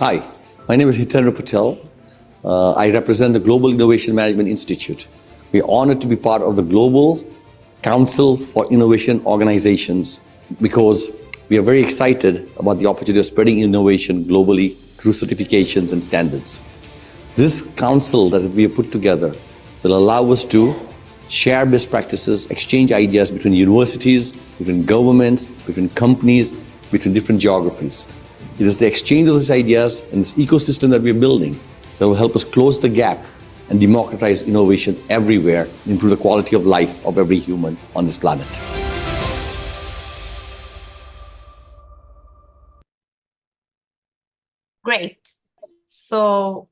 Hi, my name is Hitendra Patel. I represent the Global Innovation Management Institute. We are honored to be part of the Global Council for Innovation Organizations because we are very excited about the opportunity of spreading innovation globally through certifications and standards. This council that we have put together will allow us to share best practices, exchange ideas between universities, between governments, between companies, between different geographies. It is the exchange of these ideas and this ecosystem that we are building that will help us close the gap and democratize innovation everywhere and improve the quality of life of every human on this planet. Great. So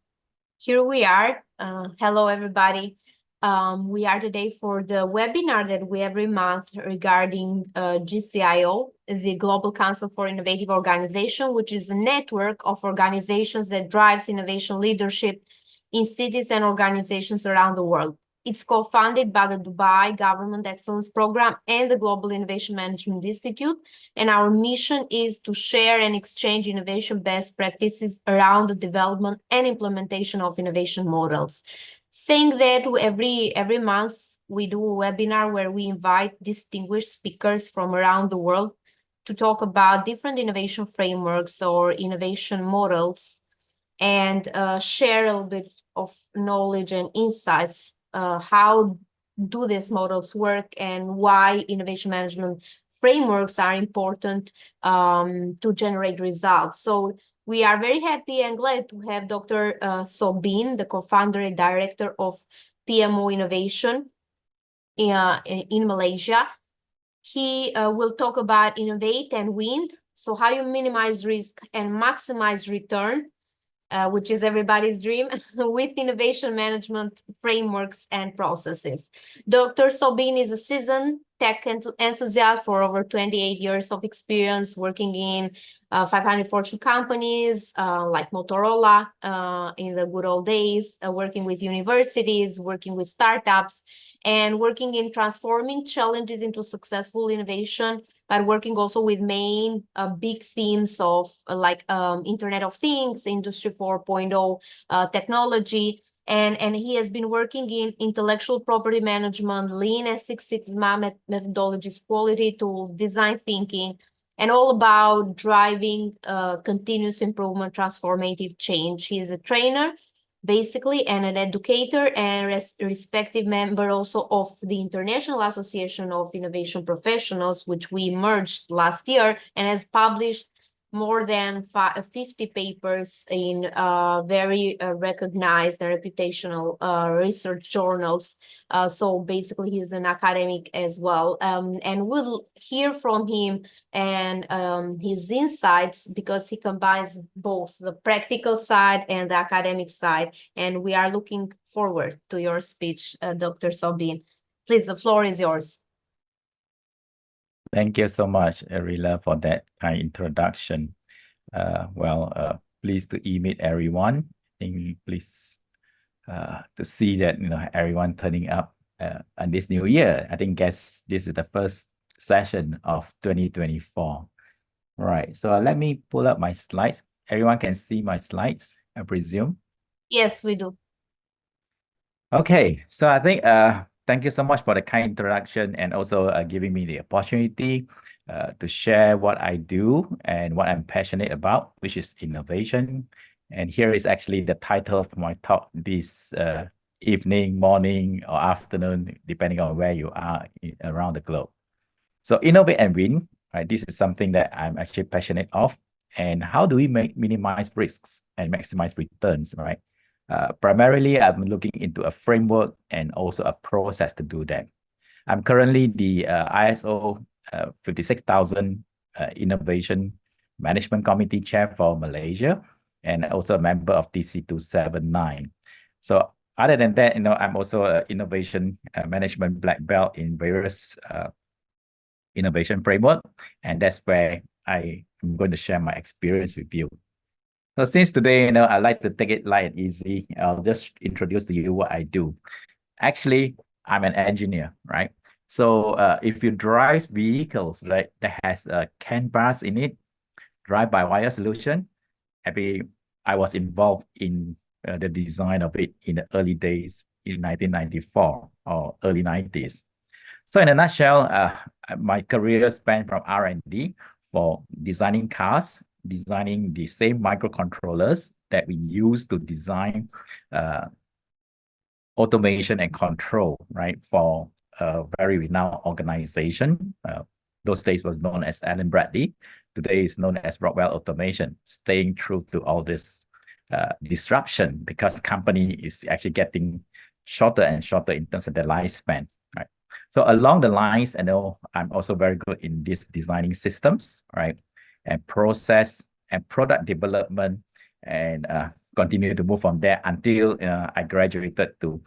here we are. Hello, everybody. We are today for the webinar that we every month regarding GCIO, the Global Council for Innovative Organization, which is a network of organizations that drives innovation leadership in cities and organizations around the world. It's co-funded by the Dubai Government Excellence Program and the Global Innovation Management Institute. And our mission is to share and exchange innovation best practices around the development and implementation of innovation models. Saying that every month we do a webinar where we invite distinguished speakers from around the world to talk about different innovation frameworks or innovation models and share a little bit of knowledge and insights. How do these models work and why innovation management frameworks are important to generate results. So we are very happy and glad to have Dr. Soo Beng, the co-founder and director of PMO Innovation in Malaysia. He will talk about Innovate and Win, so how you minimize risk and maximize return, which is everybody's dream, with innovation management frameworks and processes. Dr. Soo Beng is a seasoned tech enthusiast for over 28 years of experience working in 500 Fortune companies like Motorola in the good old days, working with universities, working with startups, and working in transforming challenges into successful innovation, but working also with main big themes of Internet of Things, Industry 4.0 technology. And he has been working in intellectual property management, Lean and Six Sigma methodologies, quality tools, design thinking, and all about driving continuous improvement, transformative change. He is a trainer, basically, and an educator and respective member also of the International Association of Innovation Professionals, which we merged last year, and has published more than 50 papers in very recognized and reputational research journals. So basically, he's an academic as well. And we'll hear from him and his insights because he combines both the practical side and the academic side. And we are looking forward to your speech, Dr. Soo Beng. Please, the floor is yours. Thank you so much, Arila, for that kind introduction. Pleased to meet everyone. Pleased to see that everyone turning up on this new year. I think this is the first session of 2024. Right. So let me pull up my slides. Everyone can see my slides, I presume. Yes, we do. Okay. So I think thank you so much for the kind introduction and also giving me the opportunity to share what I do and what I'm passionate about, which is innovation. And here is actually the title of my talk this evening, morning, or afternoon, depending on where you are around the globe. So Innovate and Win, right? This is something that I'm actually passionate of. And how do we minimize risks and maximize returns, right? Primarily, I'm looking into a framework and also a process to do that. I'm currently the ISO 56000 Innovation Management Committee Chair for Malaysia, and also a member of DC 279. So other than that, I'm also an innovation management black belt in various innovation framework, and that's where I am going to share my experience with you. So since today, I like to take it light and easy, I'll just introduce to you what I do. Actually, I'm an engineer, right? So if you drive vehicles that has CAN bus in it, drive-by-wire solution, every I was involved in the design of it in the early days in 1994 or early 90s. So in a nutshell, my career spanned from R&D for designing cars, designing the same microcontrollers that we use to design automation and control, right, for a very renowned organization. Those days was known as Allen Bradley. Today is known as Rockwell Automation, staying true to all this disruption because company is actually getting shorter and shorter in terms of their lifespan, right? So along the lines, I know I'm also very good in this designing systems, right, and process and product development, and continue to move from there until I graduated to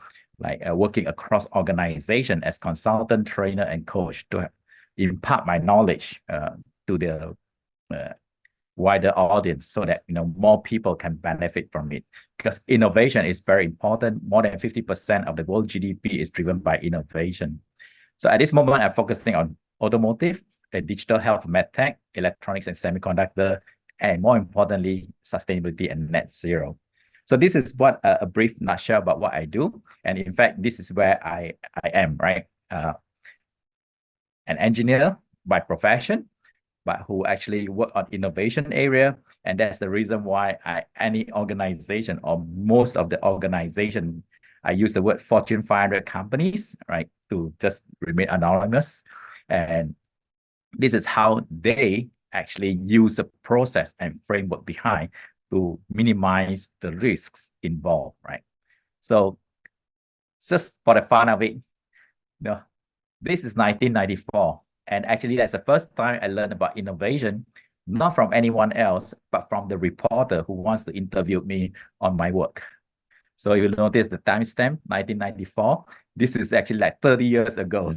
working across organization as consultant, trainer, and coach to impart my knowledge to the wider audience so that more people can benefit from it, because innovation is very important. More than 50% of the world GDP is driven by innovation. So at this moment, I'm focusing on automotive, digital health, medtech, electronics and semiconductor, and more importantly, sustainability and net zero. So this is what a brief nutshell about what I do. And in fact, this is where I am, right? An engineer by profession, but who actually work on innovation area. And that's the reason why any organization or most of the organization, I use the word Fortune 500 companies, right, to just remain anonymous. And this is how they actually use a process and framework behind to minimize the risks involved, right? So just for the fun of it, this is 1994. And actually, that's the first time I learned about innovation, not from anyone else, but from the reporter who wants to interview me on my work. So you'll notice the timestamp, 1994. This is actually like 30 years ago.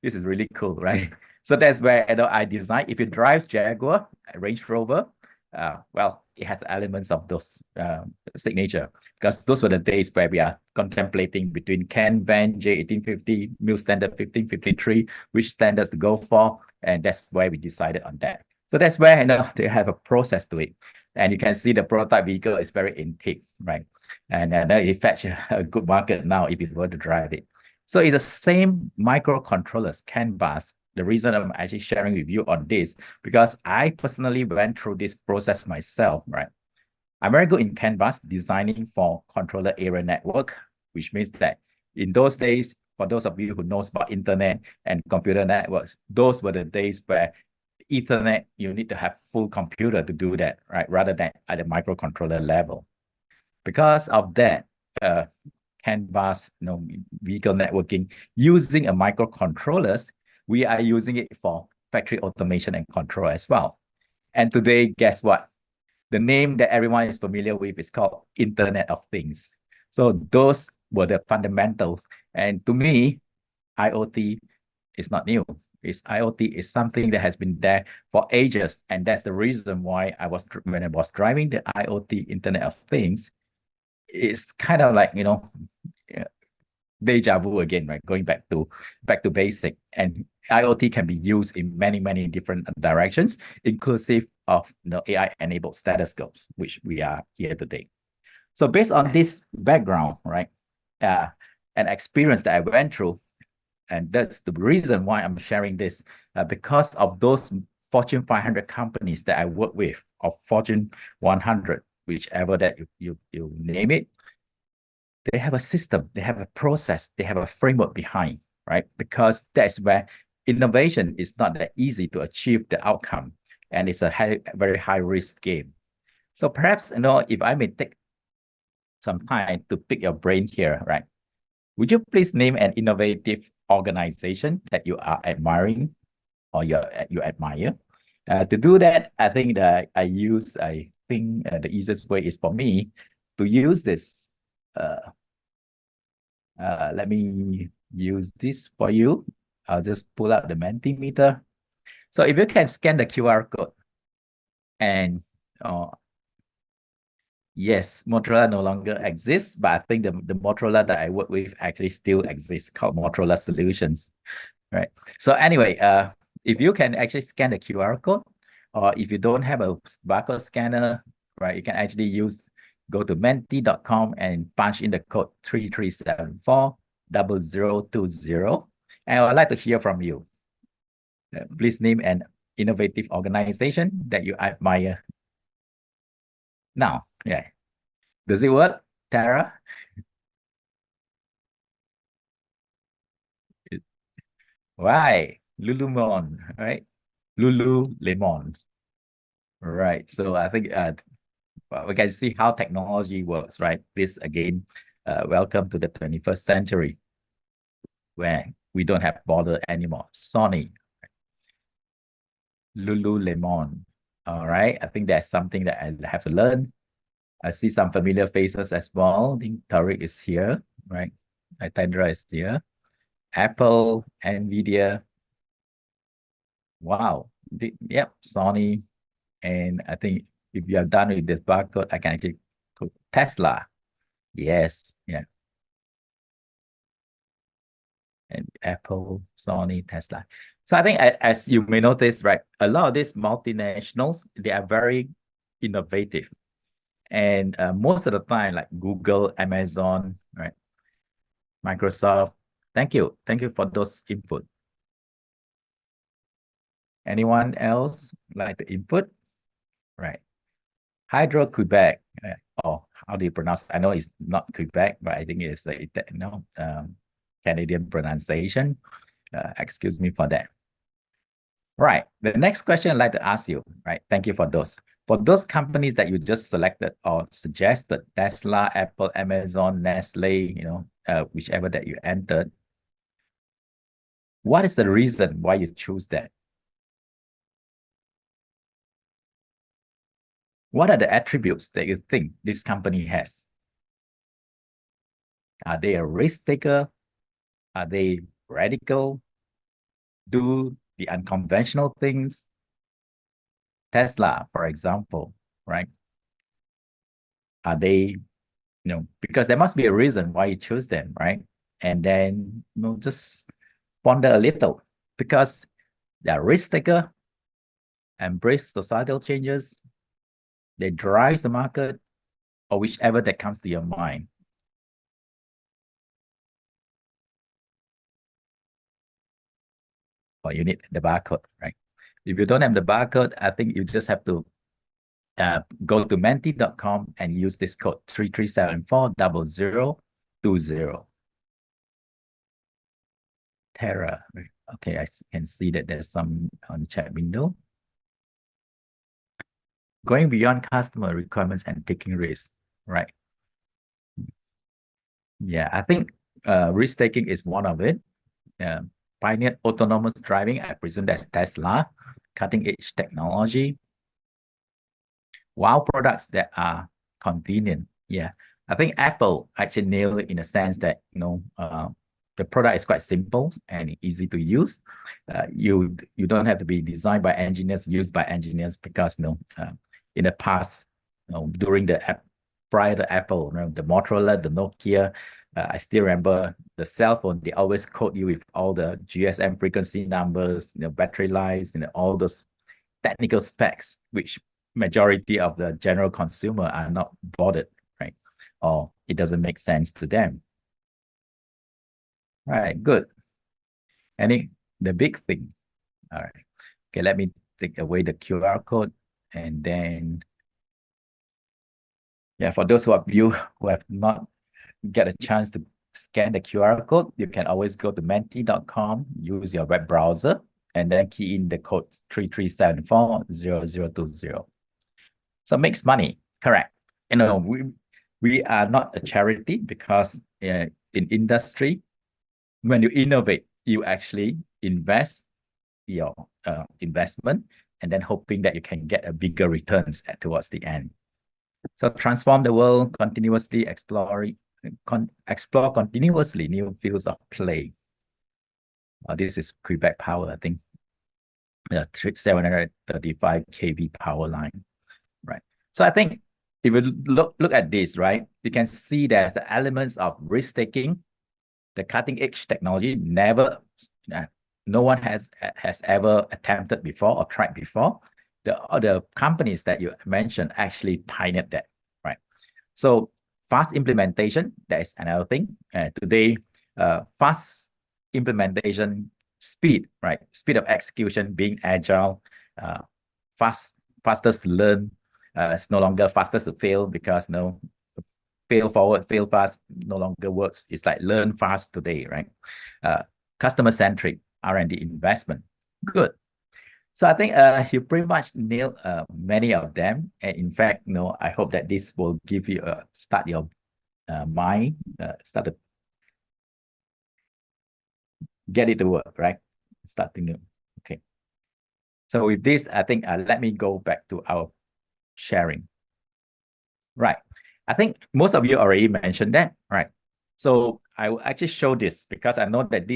This is really cool, right? So that's where I designed. If you drive Jaguar, Range Rover, well, it has elements of those signature, because those were the days where we are contemplating between Ken Van J1850, Mil Standard 1553, which standards to go for, and that's why we decided on that. So that's where they have a process to it, and you can see the prototype vehicle is very intake, right? And it fetches a good market now if you were to drive it. So it's the same microcontrollers, CAN bus. The reason I'm actually sharing with you on this, because I personally went through this process myself, right? I'm very good in CAN bus designing for controller area network, which means that in those days, for those of you who knows about internet and computer networks, those were the days where Ethernet, you need to have full computer to do that, right? Rather than at the microcontroller level. Because of that, CAN bus, vehicle networking, using a microcontrollers, we are using it for factory automation and control as well. And today, guess what? The name that everyone is familiar with is called Internet of Things. So those were the fundamentals. And to me, IoT is not new. IoT is something that has been there for ages. And that's the reason why when I was driving the IoT Internet of Things, it's kind of like, deja vu again, right? Going back to basic. And IoT can be used in many, many different directions, inclusive of AI-enabled stethoscopes, which we are here today. So based on this background, right, an experience that I went through, and that's the reason why I'm sharing this, because of those Fortune 500 companies that I work with, or Fortune 100, whichever that you name it, they have a system, they have a process, they have a framework behind, right? Because that's where innovation is not that easy to achieve the outcome, and it's a very high risk game. So perhaps, if I may take some time to pick your brain here, right? Would you please name an innovative organization that you are admiring or you admire? To do that, I think that the easiest way is for me to use this. Let me use this for you. I'll just pull out the Mentimeter. So if you can scan the QR code, and yes, Motorola no longer exists, but I think the Motorola that I work with actually still exists, called Motorola Solutions, right? So anyway, if you can actually scan the QR code, or if you don't have a barcode scanner, right, you can actually use go to menti.com and punch in the code 33740020. And I would like to hear from you. Please name an innovative organization that you admire. Now, yeah. Does it work, Tara? Right. Lululemon, right? Lululemon. Right. So I think well, we can see how technology works, right? This again, welcome to the 21st century where we don't have border anymore. Sony, Lululemon. All right. I think that's something that I have to learn. I see some familiar faces as well. I think Tariq is here, right? Tendra is here. Apple, Nvidia. Wow. Yep, Sony. And I think if you are done with this barcode, I can actually put Tesla. Yes, yeah. And Apple, Sony, Tesla. So I think as you may notice, right, a lot of these multinationals, they are very innovative. And most of the time, like Google, Amazon, right, Microsoft. Thank you. Thank you for those input. Anyone else like to input? Right. Hydro-Quebec. Oh, how do you pronounce it? I know it's not Quebec, but I think it's the Canadian pronunciation. Excuse me for that. Right. The next question I'd like to ask you, right? Thank you for those. For those companies that you just selected or suggested, Tesla, Apple, Amazon, Nestle, whichever that you entered, what is the reason why you choose that? What are the attributes that you think this company has? Are they a risk taker? Are they radical? Do the unconventional things? Tesla, for example, right? Are they, because there must be a reason why you choose them, right? And then, just ponder a little, because they're risk taker, embrace societal changes, they drive the market, or whichever that comes to your mind. Or you need the barcode, right? If you don't have the barcode, I think you just have to go to menti.com and use this code 33740020. Tara, okay, I can see that there's some on the chat window. Going beyond customer requirements and taking risks, right? Yeah, I think risk taking is one of it. Pioneered autonomous driving, I presume that's Tesla, cutting edge technology. Wow, products that are convenient. Yeah, I think Apple actually nailed it in a sense that, the product is quite simple and easy to use. You don't have to be designed by engineers, used by engineers, because in the past, during prior to Apple, the Motorola, the Nokia, I still remember the cell phone, they always quote you with all the GSM frequency numbers, battery lives, all those technical specs, which majority of the general consumer are not bothered, right? Or it doesn't make sense to them. All right, good. The big thing. All right. Okay, let me take away the QR code, and then, yeah, for those of you who have not get a chance to scan the QR code, you can always go to menti.com, use your web browser, and then key in the code 33740020. So makes money, correct? We are not a charity, because in industry, when you innovate, you actually invest your investment and then hoping that you can get a bigger returns towards the end. So transform the world, continuously explore continuously new fields of play. This is Quebec Power, I think. 735 kV power line, right? So I think if you look at this, right, you can see there's the elements of risk taking, the cutting edge technology. No one has ever attempted before or tried before. The other companies that you mentioned actually pioneered that, right? So fast implementation, that is another thing. Today, fast implementation speed, right? Speed of execution, being agile, fastest to learn. It's no longer fastest to fail, because no, fail forward, fail fast no longer works. It's like learn fast today, right? Customer-centric R&D investment. Good. So I think you pretty much nailed many of them. And in fact, I hope that this will give you start your mind, start to get it to work, right? Start to know. Okay. So with this, I think let me go back to our sharing. Right. I think most of you already mentioned that, right? So I will actually show this because I know that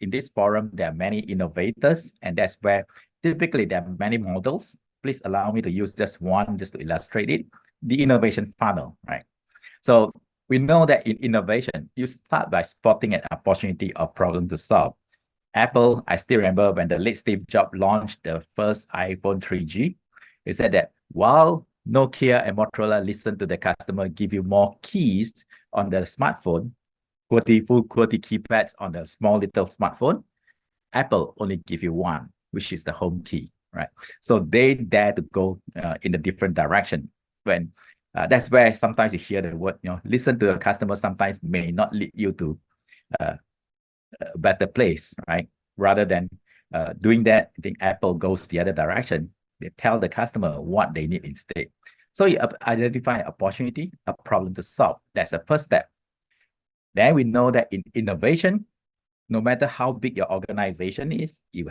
in this forum, there are many innovators, and that's where typically there are many models. Please allow me to use just one just to illustrate it. The innovation funnel, right? So we know that in innovation, you start by spotting an opportunity or problem to solve. Apple, I still remember when the late Steve Jobs launched the first iPhone 3G, he said that while Nokia and Motorola listen to the customer, give you more keys on the smartphone, full QWERTY keypads on the small little smartphone, Apple only give you one, which is the home key, right? So they dare to go in a different direction. When that's where sometimes you hear the word, listen to the customer sometimes may not lead you to a better place, right? Rather than doing that, I think Apple goes the other direction. They tell the customer what they need instead. So you identify an opportunity, a problem to solve. That's the first step. Then we know that in innovation, no matter how big your organization is, you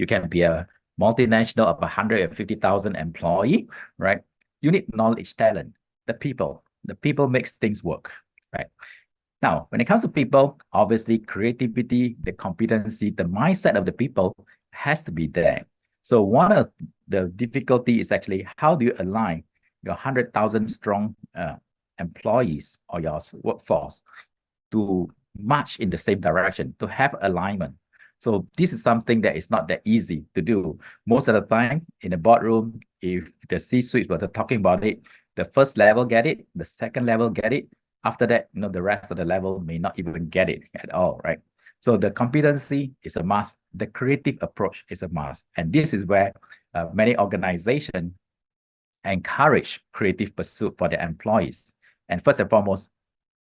can be a multinational of 150,000 employees, right? You need knowledge, talent, the people. The people makes things work, right? Now, when it comes to people, obviously creativity, the competency, the mindset of the people has to be there. So one of the difficulty is actually how do you align your 100,000 strong employees or your workforce to march in the same direction, to have alignment. So this is something that is not that easy to do. Most of the time in the boardroom, if the C-suite were talking about it, the first level get it, the second level get it. After that, the rest of the level may not even get it at all, right? So the competency is a must. The creative approach is a must. And this is where many organizations encourage creative pursuit for their employees. And first and foremost,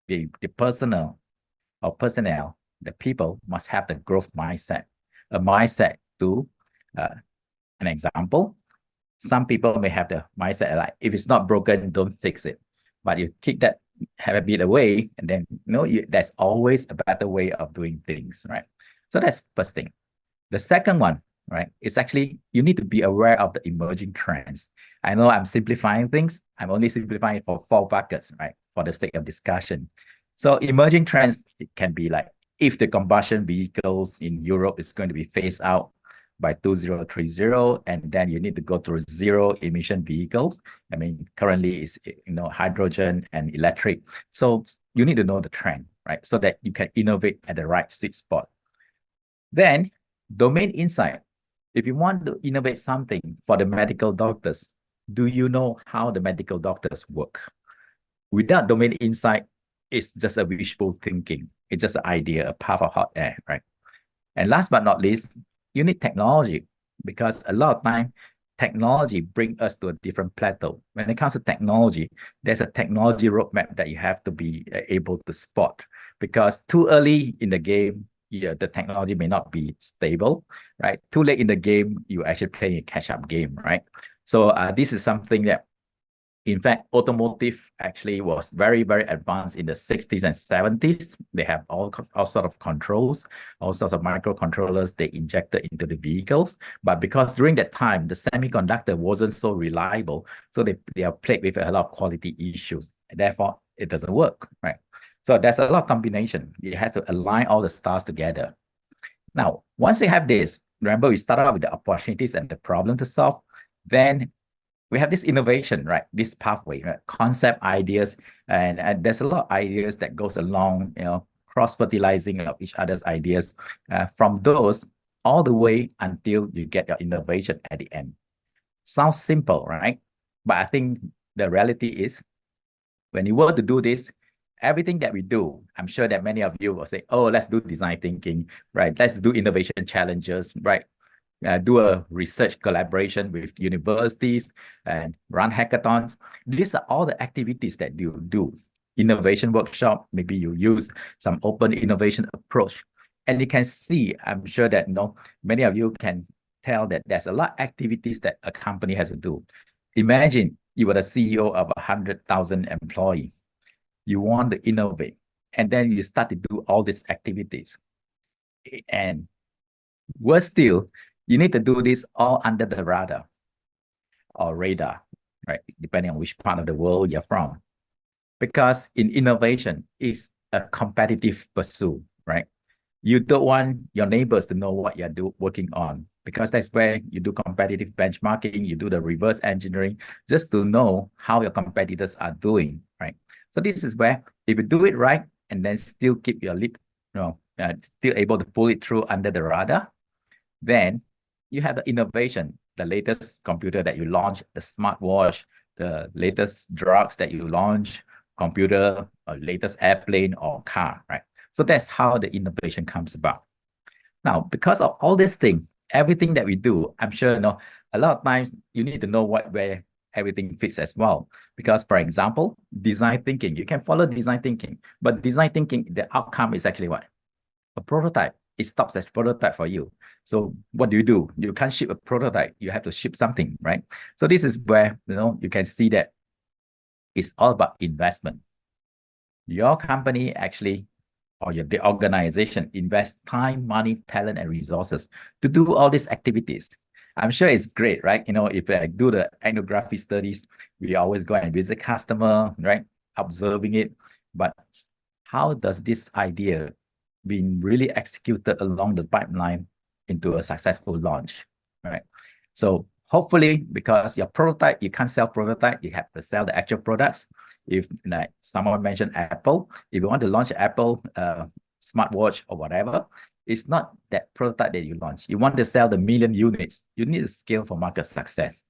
the personnel, the people must have the growth mindset, a mindset to, an example, some people may have the mindset like, if it's not broken, don't fix it. But you kick that habit away, and then, there's always a better way of doing things, right? So that's first thing. The second one, right, is actually you need to be aware of the emerging trends. I know I'm simplifying things. I'm only simplifying it for 4 buckets, right, for the sake of discussion. So emerging trends, it can be like if the combustion vehicles in Europe is going to be phased out by 2030, and then you need to go through zero emission vehicles. I mean, currently it's hydrogen and electric. So you need to know the trend, right? So that you can innovate at the right sweet spot. Then domain insight. If you want to innovate something for the medical doctors, do you know how the medical doctors work? Without domain insight, it's just a wishful thinking. It's just an idea, a puff of hot air, right? And last but not least, you need technology, because a lot of time technology brings us to a different plateau. When it comes to technology, there's a technology roadmap that you have to be able to spot, because too early in the game, the technology may not be stable, right? Too late in the game, you actually play a catch-up game, right? So this is something that, in fact, automotive actually was very, very advanced in the 60s and 70s. They have all sorts of controls, all sorts of microcontrollers they injected into the vehicles. But because during that time, the semiconductor wasn't so reliable, so they are plagued with a lot of quality issues. Therefore, it doesn't work, right? So there's a lot of combination. You have to align all the stars together. Now, once you have this, remember we started out with the opportunities and the problem to solve. Then we have this innovation, right? This pathway, right? Concept ideas, and there's a lot of ideas that goes along, cross-fertilizing of each other's ideas from those all the way until you get your innovation at the end. Sounds simple, right? But I think the reality is when you were to do this, everything that we do, I'm sure that many of you will say, oh, let's do design thinking, right? Let's do innovation challenges, right? Do a research collaboration with universities and run hackathons. These are all the activities that you do. Innovation workshop, maybe you use some open innovation approach. And you can see, I'm sure that many of you can tell that there's a lot of activities that a company has to do. Imagine you were the CEO of 100,000 employees. You want to innovate, and then you start to do all these activities. And worse still, you need to do this all under the radar or radar, right? Depending on which part of the world you're from. Because in innovation, it's a competitive pursuit, right? You don't want your neighbors to know what you're working on, because that's where you do competitive benchmarking, you do the reverse engineering, just to know how your competitors are doing, right? So this is where, if you do it right, and then still keep your lip, still able to pull it through under the radar, then you have the innovation, the latest computer that you launch, the smartwatch, the latest drugs that you launch, computer, or latest airplane or car, right? So that's how the innovation comes about. Now, because of all these things, everything that we do, I'm sure a lot of times you need to know where everything fits as well. Because, for example, design thinking, you can follow design thinking, but design thinking, the outcome is actually what? A prototype. It stops as prototype for you. So what do? You can't ship a prototype. You have to ship something, right? So this is where you can see that it's all about investment. Your company actually, or the organization, invest time, money, talent, and resources to do all these activities. I'm sure it's great, right? If I do the ethnography studies, we always go and visit customer, right? Observing it. But how does this idea being really executed along the pipeline into a successful launch, right? So hopefully, because your prototype, you can't sell prototype, you have to sell the actual products. If like someone mentioned Apple, if you want to launch Apple smartwatch or whatever, it's not that prototype that you launch. You want to sell the 1,000,000 units. You need to scale for market success,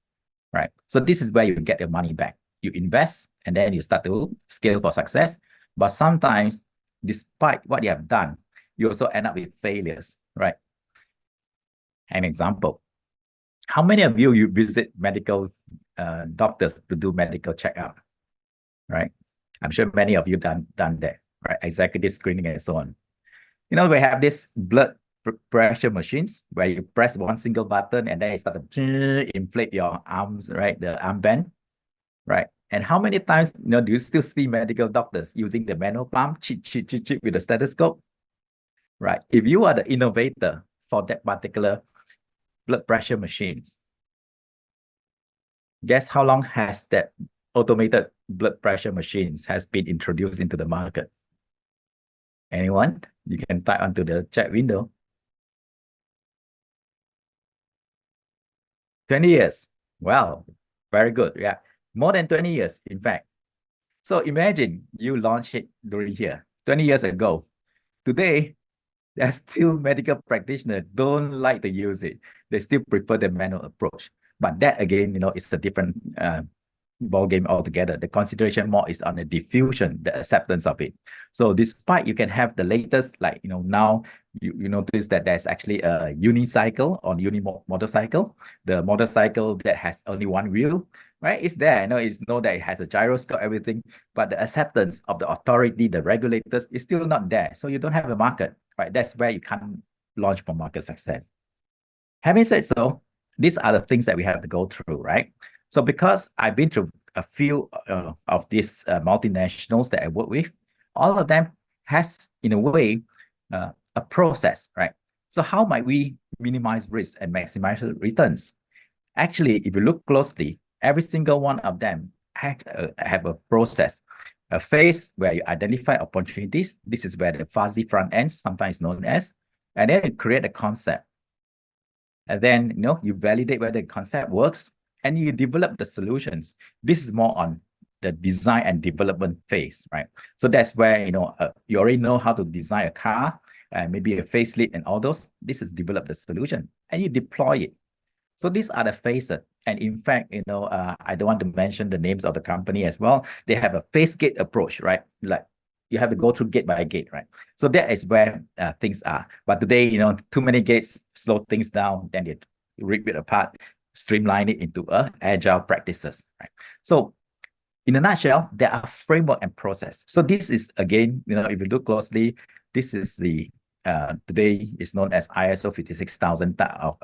right? So this is where you get your money back. You invest, and then you start to scale for success. But sometimes, despite what you have done, you also end up with failures, right? An example, how many of you visit medical doctors to do medical checkup, right? I'm sure many of you done that, right? Executive screening and so on. We have this blood pressure machines where you press one single button and then it start to inflate your arms, right? The armband, right? And how many times do you still see medical doctors using the manual pump, with the stethoscope, right? If you are the innovator for that particular blood pressure machines, guess how long has that automated blood pressure machines has been introduced into the market? Anyone? You can type onto the chat window. 20 years. Well, very good. Yeah, more than 20 years, in fact. So imagine you launch it during here 20 years ago. Today, there's still medical practitioners don't like to use it. They still prefer the manual approach. But that again, it's a different ball game altogether. The consideration more is on the diffusion, the acceptance of it. So despite you can have the latest, like now you notice that there's actually a unicycle or motorcycle, the motorcycle that has only one wheel, right? It's there. It's know that it has a gyroscope, everything, but the acceptance of the authority, the regulators, is still not there. So you don't have a market, right? That's where you can't launch for market success. Having said so, these are the things that we have to go through, right? So because I've been through a few of these multinationals that I work with, all of them has, in a way, a process, right? So how might we minimize risk and maximize returns? Actually, if you look closely, every single one of them have a process, a phase where you identify opportunities. This is where the fuzzy front end, sometimes known as, and then you create a concept. And then, you validate whether the concept works, and you develop the solutions. This is more on the design and development phase, right? So that's where, you already know how to design a car, and maybe a facelift and all those. This is develop the solution, and you deploy it. So these are the phases. And in fact, I don't want to mention the names of the company as well. They have a phase gate approach, right? Like you have to go through gate by gate, right? So that is where things are. But today, too many gates slow things down, then they rip it apart, streamline it into agile practices, right? So in a nutshell, there are framework and process. So this is, again, if you look closely, this is the, today is known as ISO 56000 type of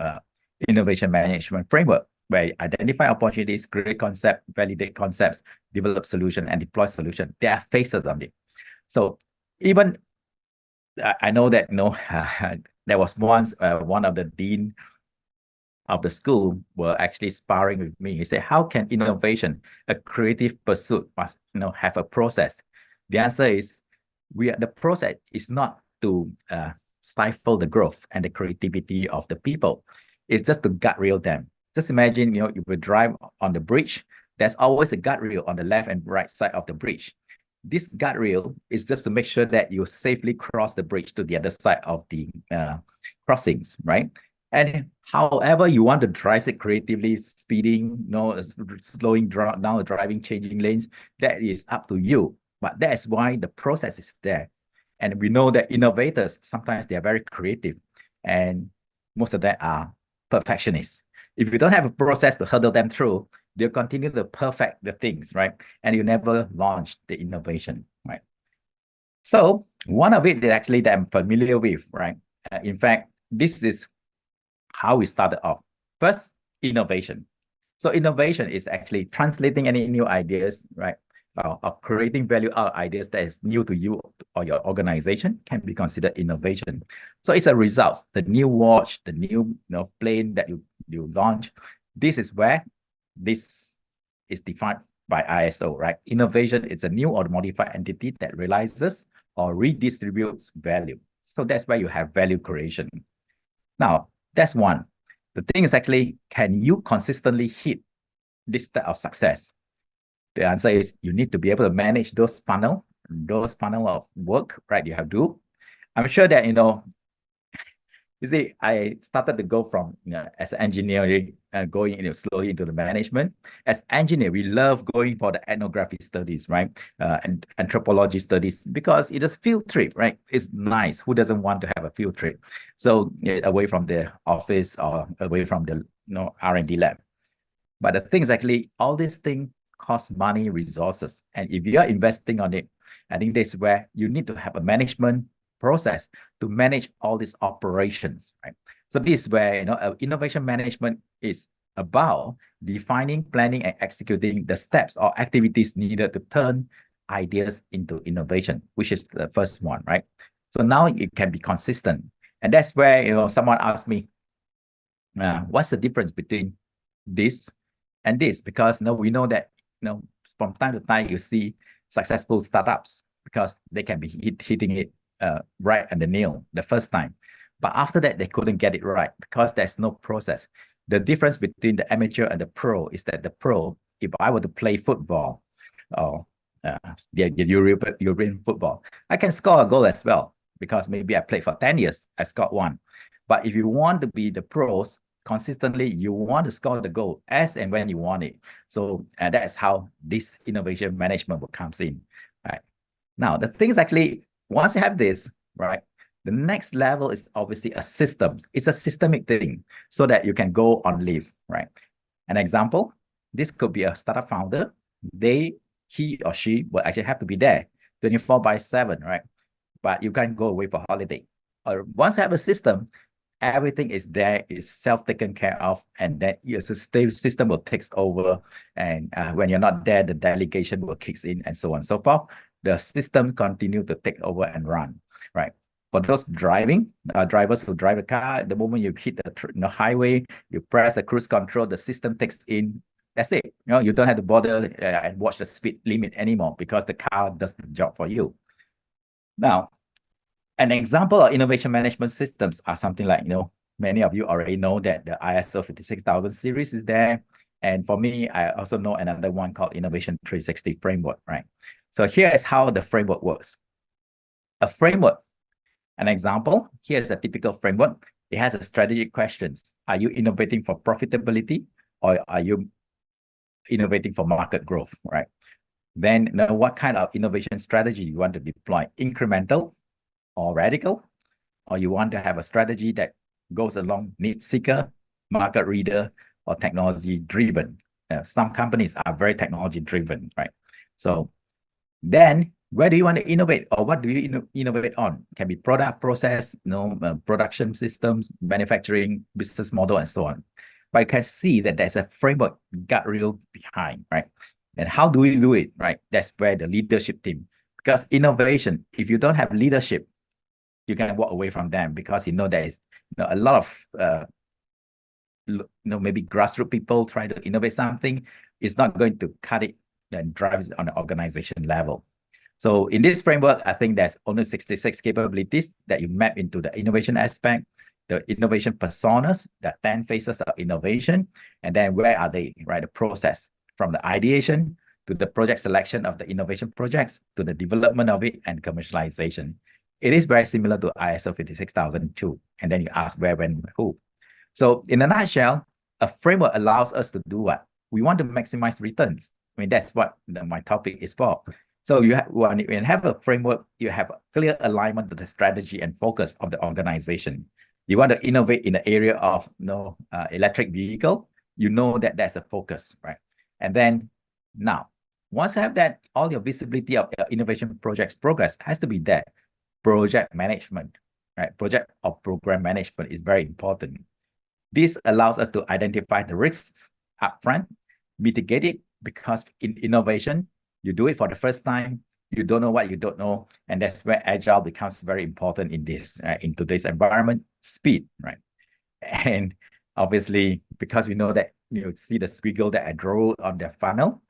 innovation management framework, where you identify opportunities, create concept, validate concepts, develop solution, and deploy solution. There are phases on it. So even, I know that, there was once one of the dean of the school were actually sparring with me. He said, how can innovation, a creative pursuit, must have a process? The answer is, the process is not to stifle the growth and the creativity of the people. It's just to guardrail them. Just imagine, you will drive on the bridge, there's always a guardrail on the left and right side of the bridge. This guardrail is just to make sure that you safely cross the bridge to the other side of the crossings, right? And however you want to drive it creatively, speeding, slowing down the driving, changing lanes, that is up to you. But that's why the process is there. And we know that innovators, sometimes they are very creative, and most of them are perfectionists. If you don't have a process to hurdle them through, they'll continue to perfect the things, right? And you never launch the innovation, right? So one of it that I'm familiar with, right? In fact, this is how we started off. First, innovation. So innovation is actually translating any new ideas, right? Or creating value out of ideas that is new to you or your organization can be considered innovation. So it's a result. The new watch, the new plane that you launch. This is where this is defined by ISO, right? Innovation is a new or modified entity that realizes or redistributes value. So that's where you have value creation. Now, that's one. The thing is actually, can you consistently hit this type of success? The answer is you need to be able to manage those funnel of work, right? You have to. I'm sure that, you see, I started to go from, as an engineer, going slowly into the management. As engineer, we love going for the ethnography studies, right? And anthropology studies, because it is field trip, right? It's nice. Who doesn't want to have a field trip? So away from the office or away from the R&D lab. But the thing is actually, all these things cost money, resources. And if you are investing on it, I think this is where you need to have a management process to manage all these operations, right? So this is where, innovation management is about defining, planning, and executing the steps or activities needed to turn ideas into innovation, which is the first one, right? So now it can be consistent. And that's where, someone asked me, what's the difference between this and this? Because we know that, from time to time, you see successful startups because they can be hitting it right at the nail the first time. But after that, they couldn't get it right because there's no process. The difference between the amateur and the pro is that the pro, if I were to play football or the European football, I can score a goal as well because maybe I played for 10 years, I scored one. But if you want to be the pros, consistently, you want to score the goal as and when you want it. So that's how this innovation management comes in, right? Now, the thing is actually, once you have this, right, the next level is obviously a system. It's a systemic thing so that you can go on leave, right? An example, this could be a startup founder. He or she will actually have to be there 24/7, right? But you can't go away for holiday. Or once you have a system, everything is there, is self-taken care of, and then your system will take over. And when you're not there, the delegation will kick in, and so on and so forth. The system continue to take over and run, right? For those drivers who drive a car, the moment you hit the highway, you press the cruise control, the system takes in. That's it. You don't have to bother and watch the speed limit anymore because the car does the job for you. Now, an example of innovation management systems are something like, many of you already know that the ISO 56000 series is there. And for me, I also know another one called Innovation 360 framework, right? So here is how the framework works. A framework, an example, here's a typical framework. It has a strategic questions. Are you innovating for profitability, or are you innovating for market growth, right? Then know what kind of innovation strategy you want to deploy, incremental or radical, or you want to have a strategy that goes along need seeker, market reader, or technology driven. Some companies are very technology driven, right? So then where do you want to innovate, or what do you innovate on? Can be product, process, production systems, manufacturing, business model, and so on. But you can see that there's a framework guardrail behind, right? And how do we do it, right? That's where the leadership team, because innovation, if you don't have leadership, you can walk away from them, because there is a lot of maybe grassroots people trying to innovate something. It's not going to cut it and drive it on an organization level. So in this framework, I think there's only 66 capabilities that you map into the innovation aspect, the innovation personas, the 10 phases of innovation, and then where are they, right? The process from the ideation to the project selection of the innovation projects to the development of it and commercialization. It is very similar to ISO 56002. And then you ask where, when, who. So in a nutshell, a framework allows us to do what? We want to maximize returns. I mean, that's what my topic is for. So when you have a framework, you have a clear alignment to the strategy and focus of the organization. You want to innovate in the area of electric vehicle, that there's a focus, right? And then now, once you have that, all your visibility of innovation projects progress has to be there. Project management, right? Project or program management is very important. This allows us to identify the risks upfront, mitigate it, because in innovation, you do it for the first time, you don't know what you don't know, and that's where agile becomes very important in this, in today's environment, speed, right? And obviously, because we know that, see the squiggle that I drew on the funnel,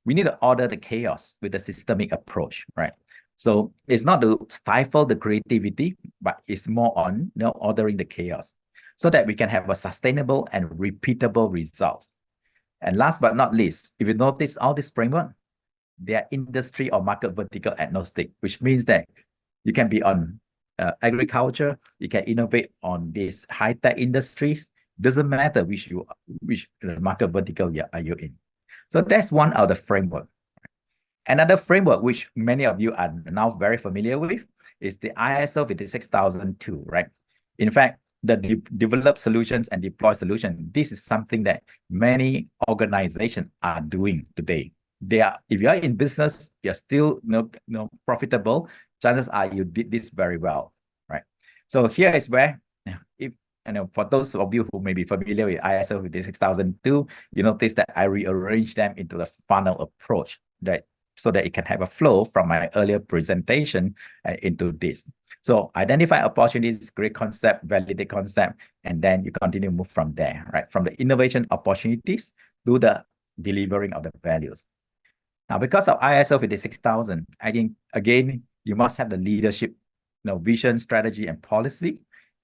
we need to order the chaos with a systemic approach, right? So it's not to stifle the creativity, but it's more on ordering the chaos so that we can have a sustainable and repeatable results. And last but not least, if you notice all this framework, they are industry or market vertical agnostic, which means that you can be on agriculture, you can innovate on these high-tech industries. Doesn't matter which market vertical are you in. So that's one of the framework. Another framework which many of you are now very familiar with is the ISO 56002, right? In fact, the develop solutions and deploy solutions, this is something that many organizations are doing today. If you are in business, you're still profitable, chances are you did this very well, right? So here is where, for those of you who may be familiar with ISO 56002, you notice that I rearrange them into the funnel approach, right? So that it can have a flow from my earlier presentation into this. So identify opportunities, great concept, validate concept, and then you continue to move from there, right? From the innovation opportunities to the delivering of the values. Now, because of ISO 56000, I think, again, you must have the leadership, vision, strategy, and policy.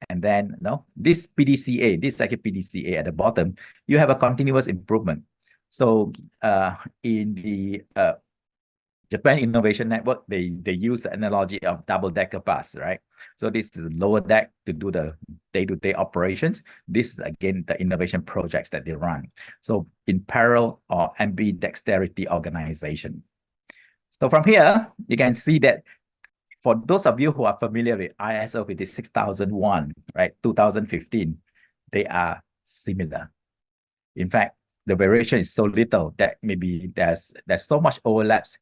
And then, this PDCA, this is actually PDCA at the bottom, you have a continuous improvement. So in the Japan Innovation Network, they use the analogy of double-decker bus, right? So this is the lower deck to do the day-to-day operations. This is, again, the innovation projects that they run. So in parallel or ambidexterity organization. So from here, you can see that for those of you who are familiar with ISO 56001, right, 2015, they are similar. In fact, the variation is so little that maybe there's so much overlaps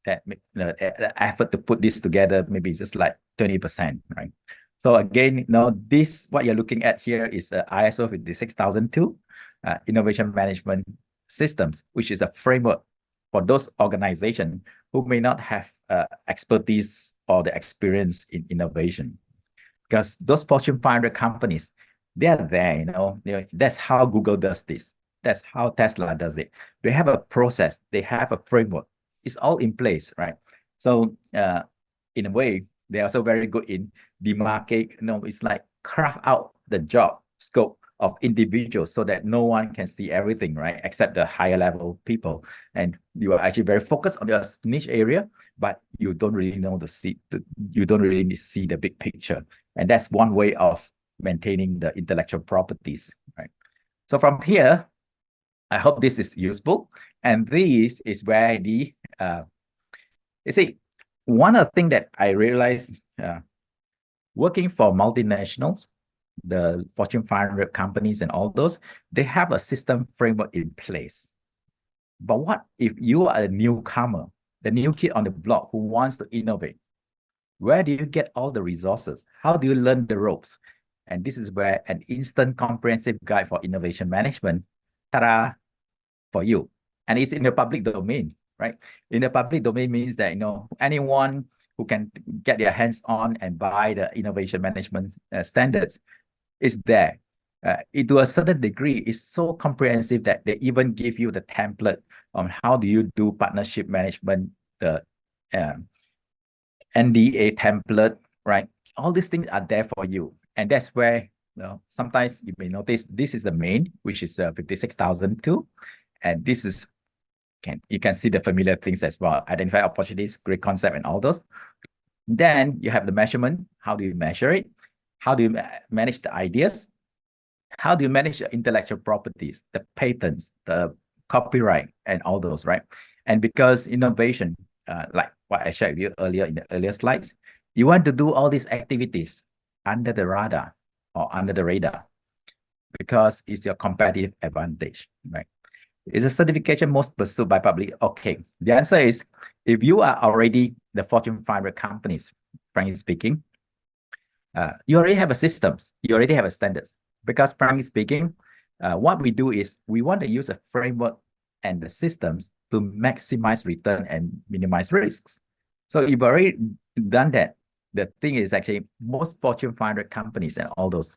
that the effort to put this together maybe just like 20%, right? So again, this, what you're looking at here is ISO 56002, Innovation Management Systems, which is a framework for those organizations who may not have expertise or the experience in innovation. Because those Fortune 500 companies, they are there, that's how Google does this. That's how Tesla does it. They have a process, they have a framework. It's all in place, right? So in a way, they're also very good in demarcate, it's like craft out the job scope of individuals so that no one can see everything, right? Except the higher level people. And you are actually very focused on your niche area, but you don't really you don't really see the big picture. And that's one way of maintaining the intellectual properties, right? So from here, I hope this is useful. And this is where the, you see, one of the things that I realized working for multinationals, the Fortune 500 companies and all those, they have a system framework in place. But what if you are a newcomer, the new kid on the block who wants to innovate? Where do you get all the resources? How do you learn the ropes? And this is where an instant comprehensive guide for innovation management, ta-da, for you. And it's in the public domain, right? In the public domain means that, anyone who can get their hands on and buy the innovation management standards is there. To a certain degree, it's so comprehensive that they even give you the template on how do you do partnership management, the NDA template, right? All these things are there for you. And that's where, sometimes you may notice this is the main, which is 56,002. And this is, you can see the familiar things as well. Identify opportunities, great concept, and all those. Then you have the measurement. How do you measure it? How do you manage the ideas? How do you manage the intellectual properties, the patents, the copyright, and all those, right? And because innovation, like what I shared with you earlier in the earlier slides, you want to do all these activities under the radar or under the radar because it's your competitive advantage, right? Is a certification most pursued by public? Okay, the answer is if you are already the Fortune 500 companies, frankly speaking, you already have a systems, you already have a standards. Because frankly speaking, what we do is we want to use a framework and the systems to maximize return and minimize risks. So you've already done that. The thing is actually most Fortune 500 companies and all those,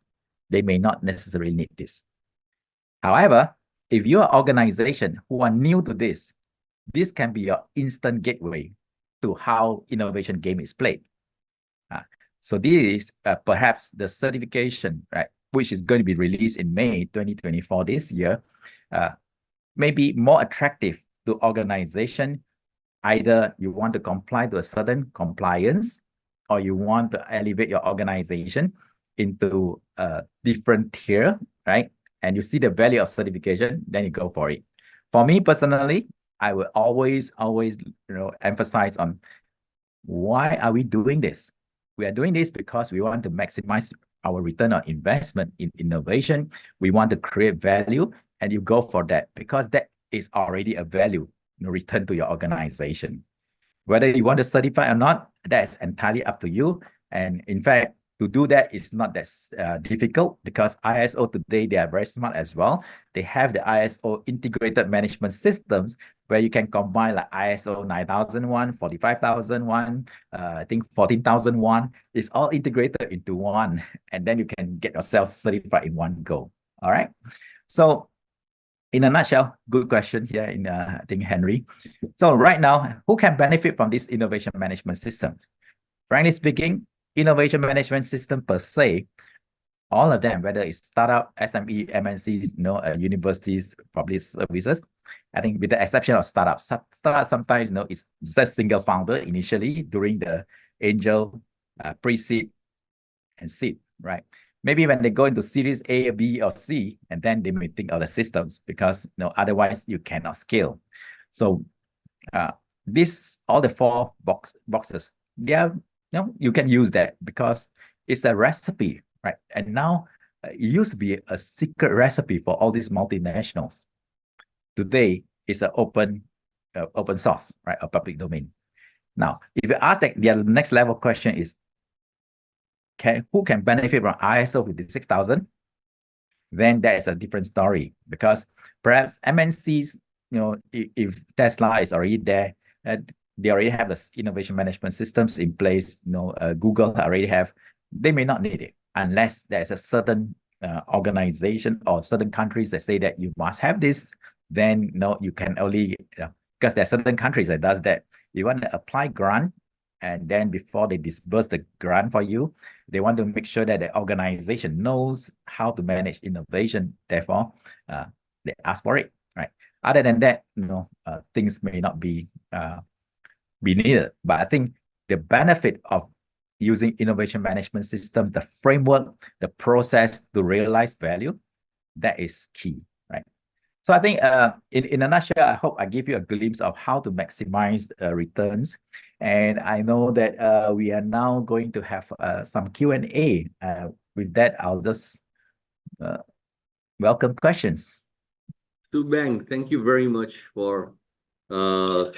they may not necessarily need this. However, if you're an organization who are new to this can be your instant gateway to how innovation game is played. So this is perhaps the certification, right, which is going to be released in May 2024 this year, may be more attractive to organization. Either you want to comply to a certain compliance or you want to elevate your organization into a different tier, right? And you see the value of certification, then you go for it. For me personally, I will always, emphasize on why are we doing this? We are doing this because we want to maximize our return on investment in innovation. We want to create value, and you go for that because that is already a value, return to your organization. Whether you want to certify or not, that's entirely up to you. And in fact, to do that is not that difficult because ISO today, they are very smart as well. They have the ISO integrated management systems where you can combine like ISO 9001, 45,001, I think 14,001. It's all integrated into one. And then you can get yourself certified in one go. All right. So in a nutshell, good question here I think, Henry. So right now, who can benefit from this innovation management system? Frankly speaking, innovation management system per se, all of them, whether it's startup, SME, MNCs, universities, public services, I think with the exception of startups. Startups sometimes, it's just single founder initially during the angel, pre-seed, and seed, right? Maybe when they go into series A, B, or C, and then they may think of the systems because otherwise you cannot scale. So all the four boxes, they are, you can use that because it's a recipe, right? And now it used to be a secret recipe for all these multinationals. Today, it's an open source, right? A public domain. Now, if you ask that, the next level question is, who can benefit from ISO 56000? Then that is a different story because perhaps MNCs, if Tesla is already there, they already have the innovation management systems in place. Google already have. They may not need it unless there's a certain organization or certain countries that say that you must have this. Then you can only because there are certain countries that does that. You want to apply grant, and then before they disburse the grant for you, they want to make sure that the organization knows how to manage innovation. Therefore, they ask for it, right? Other than that, things may not be needed. But I think the benefit of using innovation management system, the framework, the process to realize value, that is key, right? So I think in a nutshell, I hope I give you a glimpse of how to maximize returns. And I know that we are now going to have some Q&A. With that, I'll just welcome questions. Soo Beng, thank you very much for your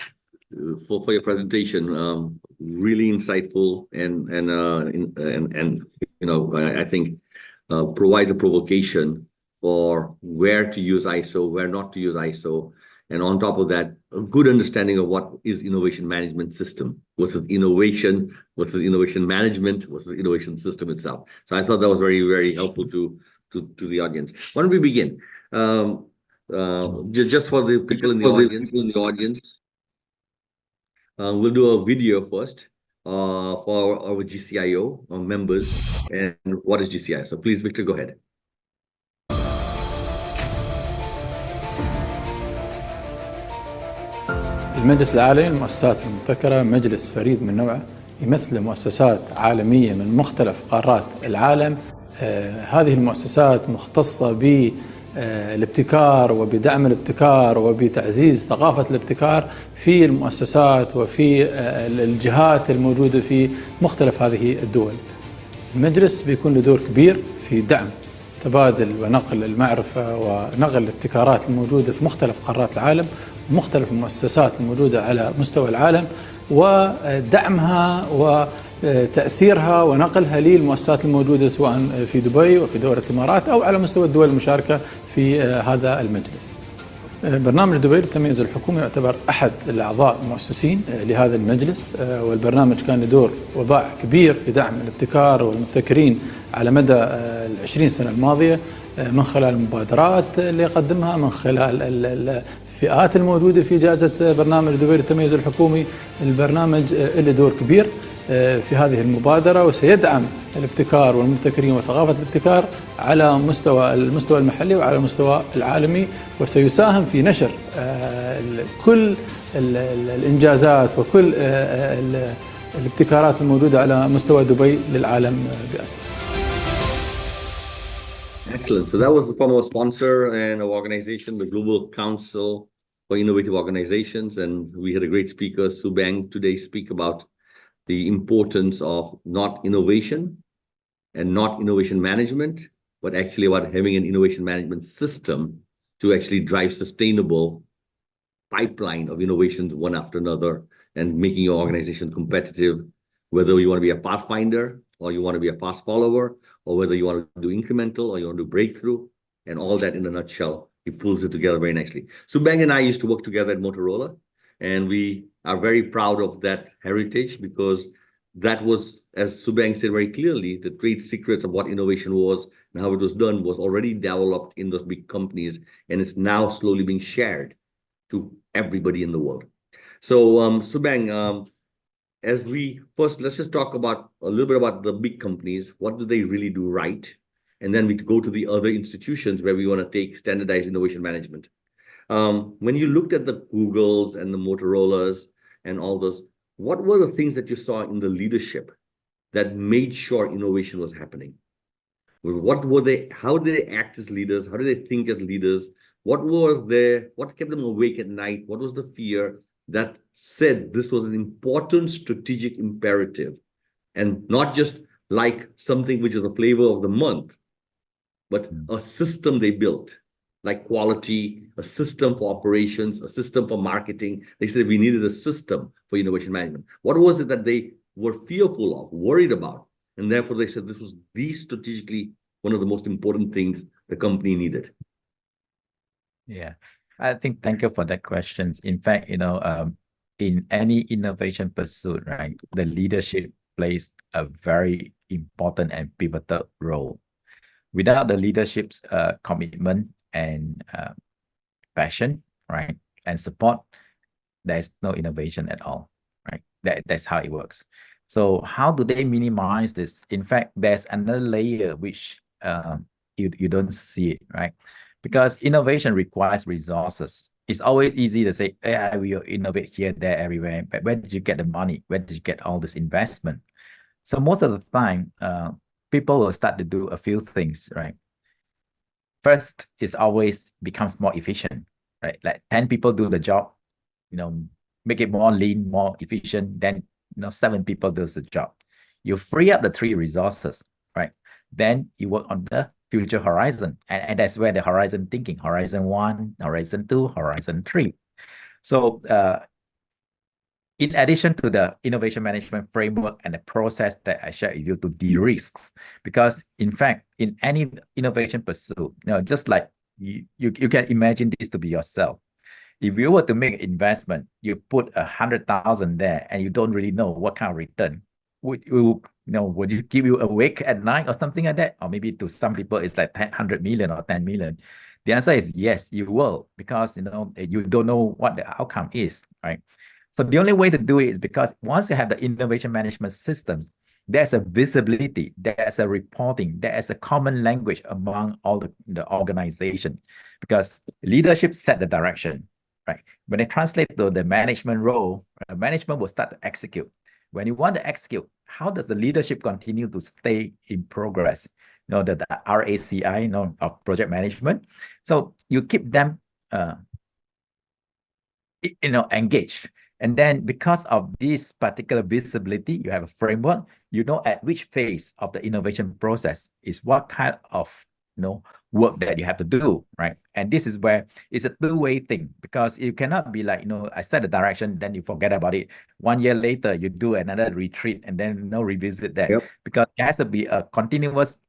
presentation. Really insightful and I think provides a provocation for where to use ISO, where not to use ISO, and on top of that, a good understanding of what is innovation management system versus innovation management versus innovation system itself. So I thought that was very, very helpful to the audience. Why don't we begin? Just for the people in the audience, we'll do a video first for our GCIO members and what is GCIO. So please, Victor, go ahead. المجلس العالمي للمؤسسات المبتكرة مجلس فريد من نوعه يمثل مؤسسات عالمية من مختلف قارات العالم. هذه المؤسسات مختصة بالابتكار وبدعم الابتكار وبتعزيز ثقافة الابتكار في المؤسسات وفي الجهات الموجودة في مختلف هذه الدول. المجلس بيكون له دور كبير في دعم تبادل ونقل المعرفة ونقل الابتكارات الموجودة في مختلف قارات العالم ومختلف المؤسسات الموجودة على مستوى العالم ودعمها وتأثيرها ونقلها للمؤسسات الموجودة سواء في دبي وفي دولة الإمارات أو على مستوى الدول المشاركة في هذا المجلس. برنامج دبي للتميز الحكومي يعتبر أحد الأعضاء المؤسسين لهذا المجلس، والبرنامج كان له دور وباع كبير في دعم الابتكار والمبتكرين على مدى 20 سنة الماضية من خلال المبادرات اللي يقدمها، من خلال الفئات الموجودة في جائزة برنامج دبي للتميز الحكومي. البرنامج له دور كبير في هذه المبادرة وسيدعم الابتكار والمبتكرين وثقافة الابتكار على المستوى المحلي وعلى المستوى العالمي، وسيساهم في نشر كل الإنجازات وكل الابتكارات الموجودة على مستوى دبي للعالم بأسره. Excellent. So that was from our sponsor and our organization, the Global Council for Innovative Organizations. And we had a great speaker, Soo Beng, today speak about the importance of not innovation and not innovation management, but actually about having an innovation management system to actually drive sustainable pipeline of innovations one after another and making your organization competitive, whether you want to be a pathfinder or you want to be a fast follower, or whether you want to do incremental or you want to do breakthrough, and all that in a nutshell, he pulls it together very nicely. Soo Beng and I used to work together at Motorola, and we are very proud of that heritage because that was, as Soo Beng said very clearly, the trade secrets of what innovation was and how it was done was already developed in those big companies, and it's now slowly being shared to everybody in the world. So, Soo Beng, as we first, let's just talk about a little bit about the big companies. What do they really do right? And then we go to the other institutions where we want to take standardized innovation management. When you looked at the Googles and the Motorolas and all those, what were the things that you saw in the leadership that made sure innovation was happening? What were they? How did they act as leaders? How did they think as leaders? What kept them awake at night? What was the fear that said this was an important strategic imperative and not just like something which is a flavor of the month, but a system they built, like quality, a system for operations, a system for marketing. They said we needed a system for innovation management. What was it that they were fearful of, worried about? And therefore they said this was strategically one of the most important things the company needed. Yeah, I think thank you for that question. In fact, in any innovation pursuit, right, the leadership plays a very important and pivotal role. Without the leadership's commitment and passion, right, and support, there's no innovation at all, right? That's how it works. So how do they minimize this? In fact, there's another layer which you don't see it, right? Because innovation requires resources. It's always easy to say, I will innovate here, there, everywhere. But where did you get the money? Where did you get all this investment? So most of the time, people will start to do a few things, right? First is always becomes more efficient, right? Like 10 people do the job, make it more lean, more efficient, then 7 people does the job. You free up the 3 resources, right? Then you work on the future horizon. And that's where the horizon thinking, horizon 1, horizon 2, horizon 3. So in addition to the innovation management framework and the process that I shared with you to de-risk, because in fact, in any innovation pursuit, just like you can imagine this to be yourself. If you were to make an investment, you put 100,000 there and you don't really know what kind of return, would you keep you awake at night or something like that? Or maybe to some people, it's like 100 million or 10 million. The answer is yes, you will, because you don't know what the outcome is, right? So the only way to do it is because once you have the innovation management systems, there's a visibility, there's a reporting, there's a common language among all the organization, because leadership set the direction, right? When they translate to the management role, management will start to execute. When you want to execute, how does the leadership continue to stay in progress? The RACI, of project management. So you keep them, engaged. And then because of this particular visibility, you have a framework, at which phase of the innovation process is what kind of, work that you have to do, right? And this is where it's a two-way thing, because you cannot be like, I set the direction, then you forget about it. 1 year later, you do another retreat and then revisit that. Yep. Because it has to be a continuous,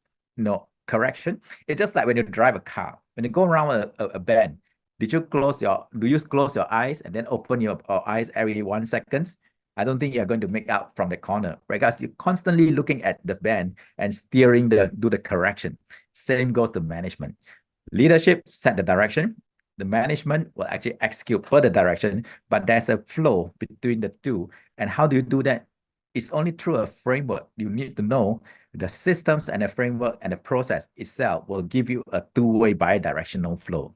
correction. It's just like when you drive a car, when you go around a bend, do you close your eyes and then open your eyes every 1 second? I don't think you're going to make out from the corner, because you're constantly looking at the bend and steering do the correction. Same goes to management. Leadership set the direction. The management will actually execute further direction, but there's a flow between the two. And how do you do that? It's only through a framework. You need to know the systems and the framework and the process itself will give you a two-way bi-directional flow.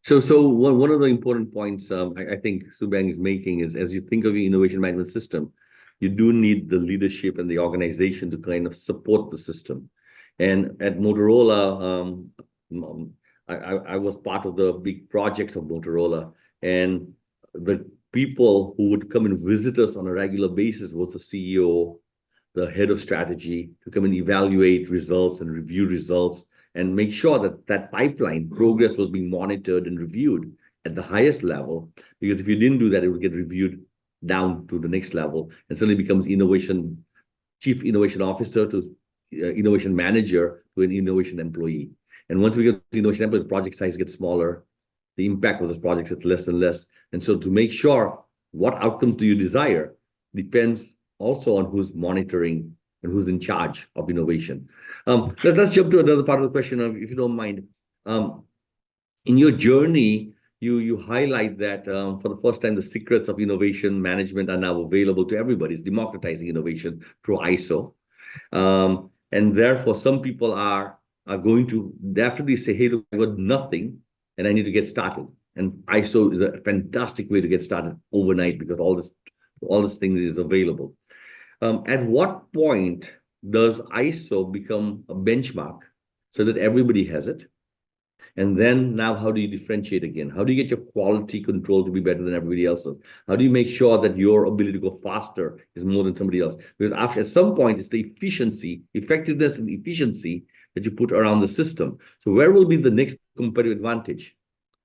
So one of the important points I think Soo Beng is making is, as you think of your innovation management system, you do need the leadership and the organization to kind of support the system. And at Motorola, I was part of the big projects of Motorola, and the people who would come and visit us on a regular basis was the CEO, the head of strategy, to come and evaluate results and review results, and make sure that that pipeline progress was being monitored and reviewed at the highest level. Because if you didn't do that, it would get reviewed down to the next level, and suddenly becomes chief innovation officer to innovation manager to an innovation employee. And once we get to innovation employee, the project size gets smaller, the impact of those projects is less and less. And so to make sure what outcomes do you desire depends also on who's monitoring and who's in charge of innovation. Let's jump to another part of the question, if you don't mind. In your journey, you highlight that for the first time, the secrets of innovation management are now available to everybody. It's democratizing innovation through ISO. And therefore, some people are going to definitely say, hey, look, I got nothing and I need to get started. And ISO is a fantastic way to get started overnight, because all this things is available. At what point does ISO become a benchmark so that everybody has it? And then now, how do you differentiate again? How do you get your quality control to be better than everybody else's? How do you make sure that your ability to go faster is more than somebody else? Because at some point, it's the effectiveness and efficiency that you put around the system. So where will be the next competitive advantage?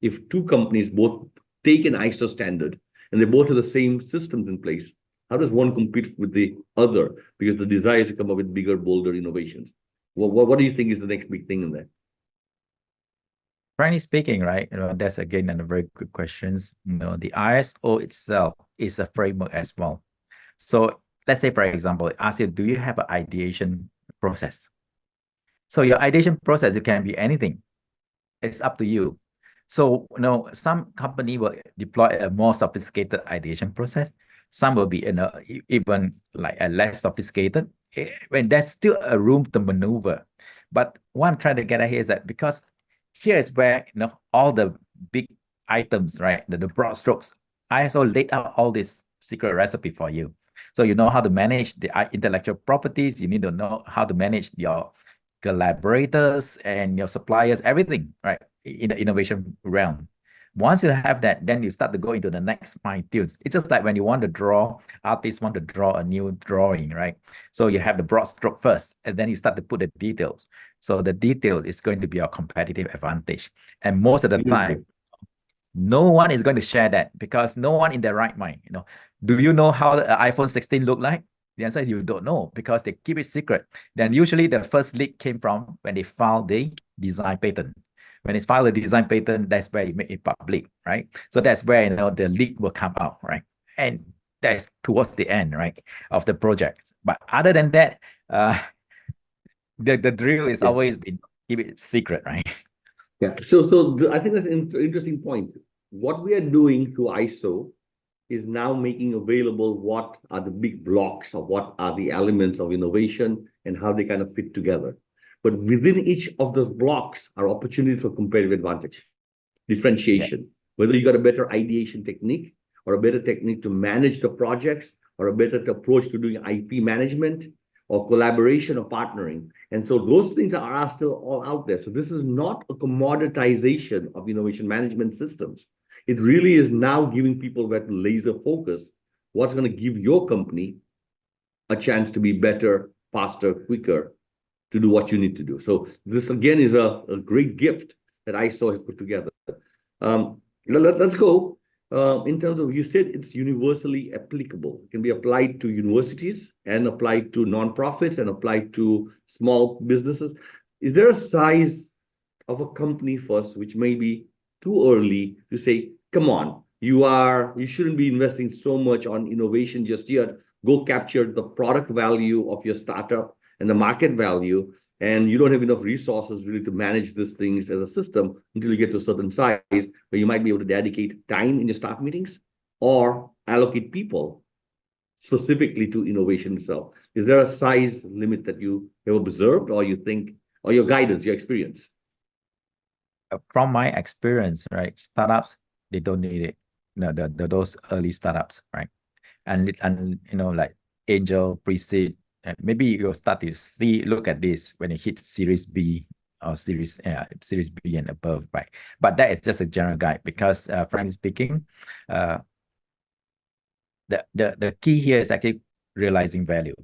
If two companies both take an ISO standard and they both have the same systems in place, how does one compete with the other? Because the desire is to come up with bigger, bolder innovations. What do you think is the next big thing in there? Frankly speaking, right, that's again a very good questions. The ISO itself is a framework as well. So let's say, for example, ask you, do you have an ideation process? So your ideation process, it can be anything. It's up to you. So, some company will deploy a more sophisticated ideation process. Some will be, even like a less sophisticated. When there's still a room to maneuver. But what I'm trying to get at here is that, because here is where, all the big items, right, the broad strokes, ISO laid out all this secret recipe for you. So you know how to manage the intellectual properties. You need to know how to manage your collaborators and your suppliers, everything, right? In the innovation realm. Once you have that, then you start to go into the next fine tunes. It's just like when you want to draw, artists want to draw a new drawing, right? So you have the broad stroke first, and then you start to put the details. So the detail is going to be your competitive advantage. And most of the time, no one is going to share that because no one in their right mind, do you know how the iPhone 16 look like? The answer is you don't know because they keep it secret. Then usually the first leak came from when they filed the design patent. When it's filed a design patent, that's where you make it public, right? So that's where the leak will come out, right? And that's towards the end, right, of the project. But other than that, the drill is always been keep it secret, right? Yeah. I think that's an interesting point. What we are doing through ISO is now making available what are the big blocks of what are the elements of innovation and how they kind of fit together. But within each of those blocks are opportunities for competitive advantage, differentiation, whether you got a better ideation technique or a better technique to manage the projects or a better approach to doing IP management or collaboration or partnering. And so those things are still all out there. So this is not a commoditization of innovation management systems. It really is now giving people where to laser focus what's going to give your company a chance to be better, faster, quicker, to do what you need to do. So this, again, is a great gift that ISO has put together. Let's go. In terms of, you said it's universally applicable. It can be applied to universities and applied to nonprofits and applied to small businesses. Is there a size of a company first, which may be too early to say, come on, you shouldn't be investing so much on innovation just yet. Go capture the product value of your startup and the market value, and you don't have enough resources really to manage these things as a system until you get to a certain size where you might be able to dedicate time in your staff meetings or allocate people specifically to innovation itself. Is there a size limit that you have observed or you think, or your guidance, your experience? From my experience, right, startups, they don't need it. Those early startups, right? And like angel, pre-seed, maybe you'll start to look at this when you hit Series B or Series B and above, right? But that is just a general guide because, frankly speaking, the key here is actually realizing value.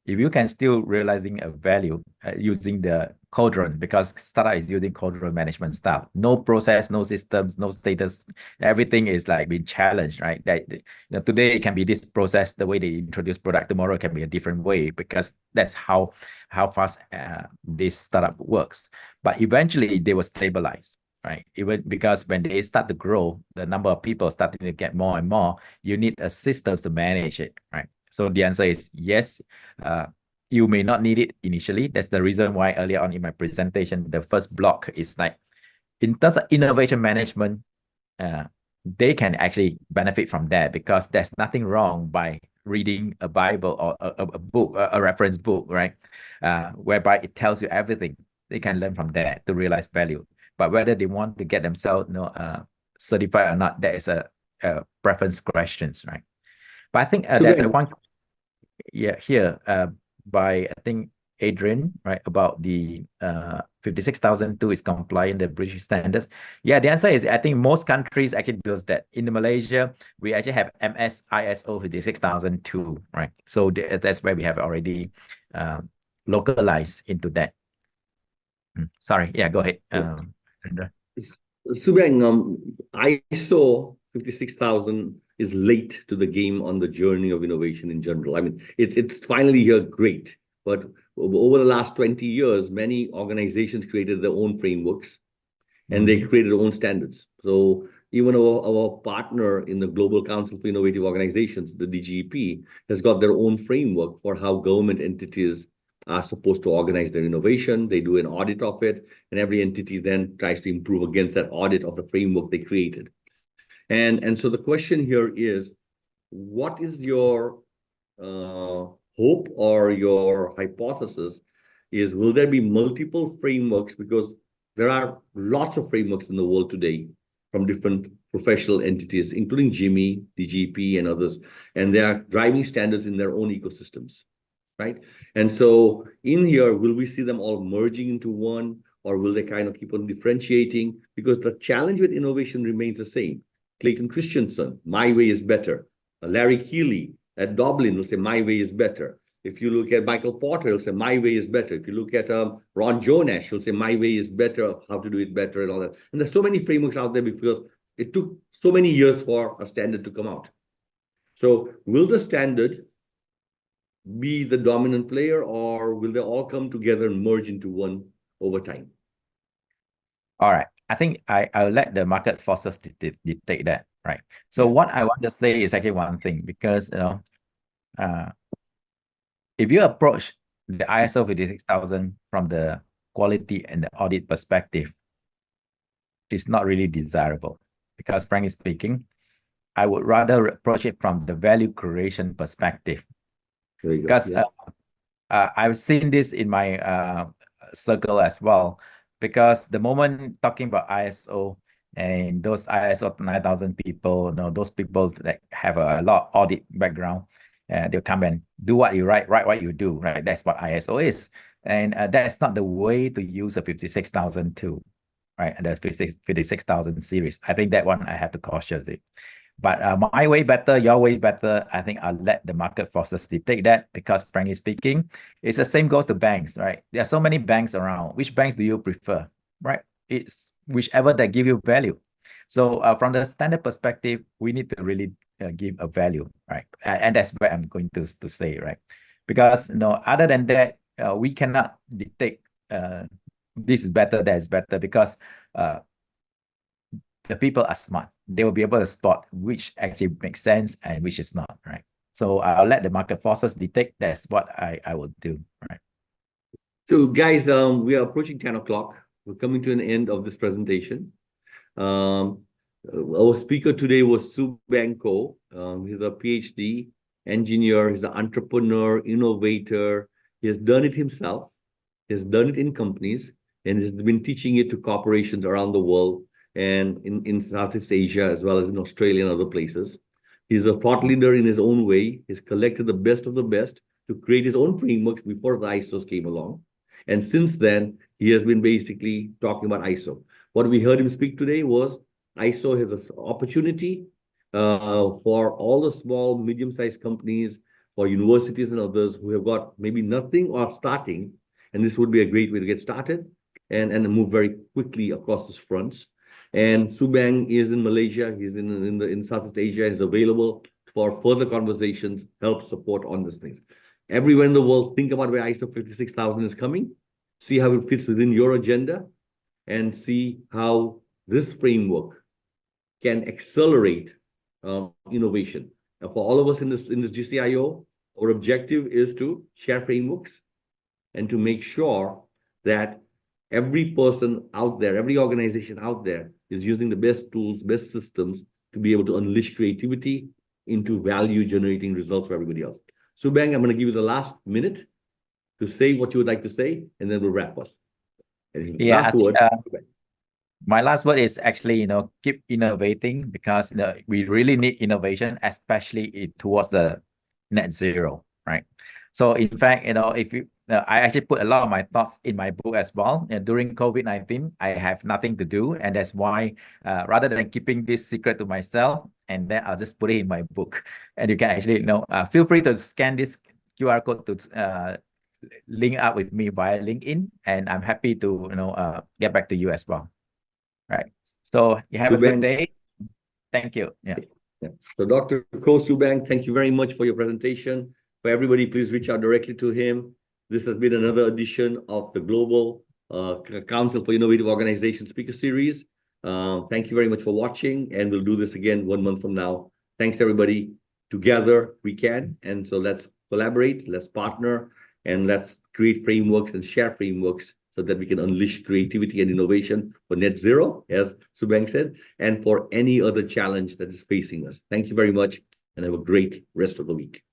If you can still realizing a value using the cauldron, because startup is using cauldron management style, no process, no systems, no status, everything is like being challenged, right? That today it can be this process, the way they introduce product, tomorrow it can be a different way because that's how fast this startup works. But eventually they will stabilize, right? Even because when they start to grow, the number of people starting to get more and more, you need a system to manage it, right? So the answer is yes. You may not need it initially. That's the reason why earlier on in my presentation, the first block is like, in terms of innovation management, they can actually benefit from that because there's nothing wrong by reading a Bible or a book, a reference book, right? Whereby it tells you everything. They can learn from that to realize value. But whether they want to get themselves certified or not, that is a preference questions, right? But I think there's one here by, I think, Adrian, right, about the 56,002 is compliant with the British standards. Yeah, the answer is I think most countries actually does that. In Malaysia, we actually have MS ISO 56,002, right? So that's where we have already localized into that. Sorry, yeah, go ahead. Soo Beng, ISO 56,000 is late to the game on the journey of innovation in general. I mean, it's finally here, great. But over the last 20 years, many organizations created their own frameworks and they created their own standards. So even our partner in the Global Council for Innovative Organizations, the DGEP, has got their own framework for how government entities are supposed to organize their innovation. They do an audit of it, and every entity then tries to improve against that audit of the framework they created. And so the question here is, what is your hope or your hypothesis is, will there be multiple frameworks? Because there are lots of frameworks in the world today from different professional entities, including Jimmy, DGP, and others, and they are driving standards in their own ecosystems. right? And so in here, will we see them all merging into one, or will they kind of keep on differentiating? Because the challenge with innovation remains the same. Clayton Christensen, my way is better. Larry Keeley at Dublin will say, my way is better. If you look at Michael Porter, he'll say, my way is better. If you look at Ron Jonash, he'll say, my way is better, how to do it better and all that. And there's so many frameworks out there because it took so many years for a standard to come out. So will the standard be the dominant player, or will they all come together and merge into one over time? All right. I think I'll let the market forces dictate that, right? So Yeah. what I want to say is actually one thing, because if you approach the ISO 56000 from the quality and the audit perspective, it's not really desirable, because frankly speaking, I would rather approach it from the value creation perspective. There you go. Because Yeah. I've seen this in my circle as well, because the moment talking about ISO and those ISO 9000 people, those people that have a lot of audit background, they'll come and do what you write what you do, right? That's what ISO is. And that's not the way to use a 56002, right? And the 56000 series. I think that one I have to caution it. But my way better, your way better, I think I'll let the market forces dictate that, because frankly speaking, it's the same goes to banks, right? There are so many banks around. Which banks do you prefer, right? It's whichever that give you value. So from the standard perspective, we need to really give a value, right? And that's what I'm going to say, right? Because other than that, we cannot dictate this is better, that is better, because the people are smart. They will be able to spot which actually makes sense and which is not, right? So I'll let the market forces dictate. That's what I will do, right? So guys, we are approaching 10 o'clock. We're coming to an end of this presentation. Our speaker today was Soo Beng Khoh. He's a PhD engineer. He's an entrepreneur, innovator. He has done it himself. He has done it in companies, and has been teaching it to corporations around the world and in Southeast Asia, as well as in Australia and other places. He's a thought leader in his own way. He's collected the best of the best to create his own frameworks before the ISOs came along. And since then, he has been basically talking about ISO. What we heard him speak today was ISO has an opportunity for all the small, medium-sized companies, for universities and others who have got maybe nothing or starting, and this would be a great way to get started and move very quickly across these fronts. And Soo Beng is in Malaysia. He's in Southeast Asia. He's available for further conversations, help, support on these things. Everywhere in the world, think about where ISO 56000 is coming, see how it fits within your agenda, and see how this framework can accelerate innovation. Now, for all of us in this GCIO, our objective is to share frameworks and to make sure that every person out there, every organization out there is using the best tools, best systems to be able to unleash creativity into value-generating results for everybody else. Soo Beng, I'm going to give you the last minute to say what you would like to say, and then we'll wrap up. Yeah, last word. My last word is actually, keep innovating, because we really need innovation, especially towards the net zero, right? So in fact, if you, I actually put a lot of my thoughts in my book as well. During COVID-19, I have nothing to do, and that's why rather than keeping this secret to myself, and then I'll just put it in my book. And you can actually, feel free to scan this QR code to link up with me via LinkedIn, and I'm happy to get back to you as well. Right. So you have a good day. Thank you. Yeah. So Dr. Khoh Soo Beng, thank you very much for your presentation. For everybody, please reach out directly to him. This has been another edition of the Global Council for Innovative Organizations Speaker Series. Thank you very much for watching, and we'll do this again 1 month from now. Thanks, everybody. Together we can. And so let's collaborate, let's partner, and let's create frameworks and share frameworks so that we can unleash creativity and innovation for net zero, as Soo Beng said, and for any other challenge that is facing us. Thank you very much, and have a great rest of the week.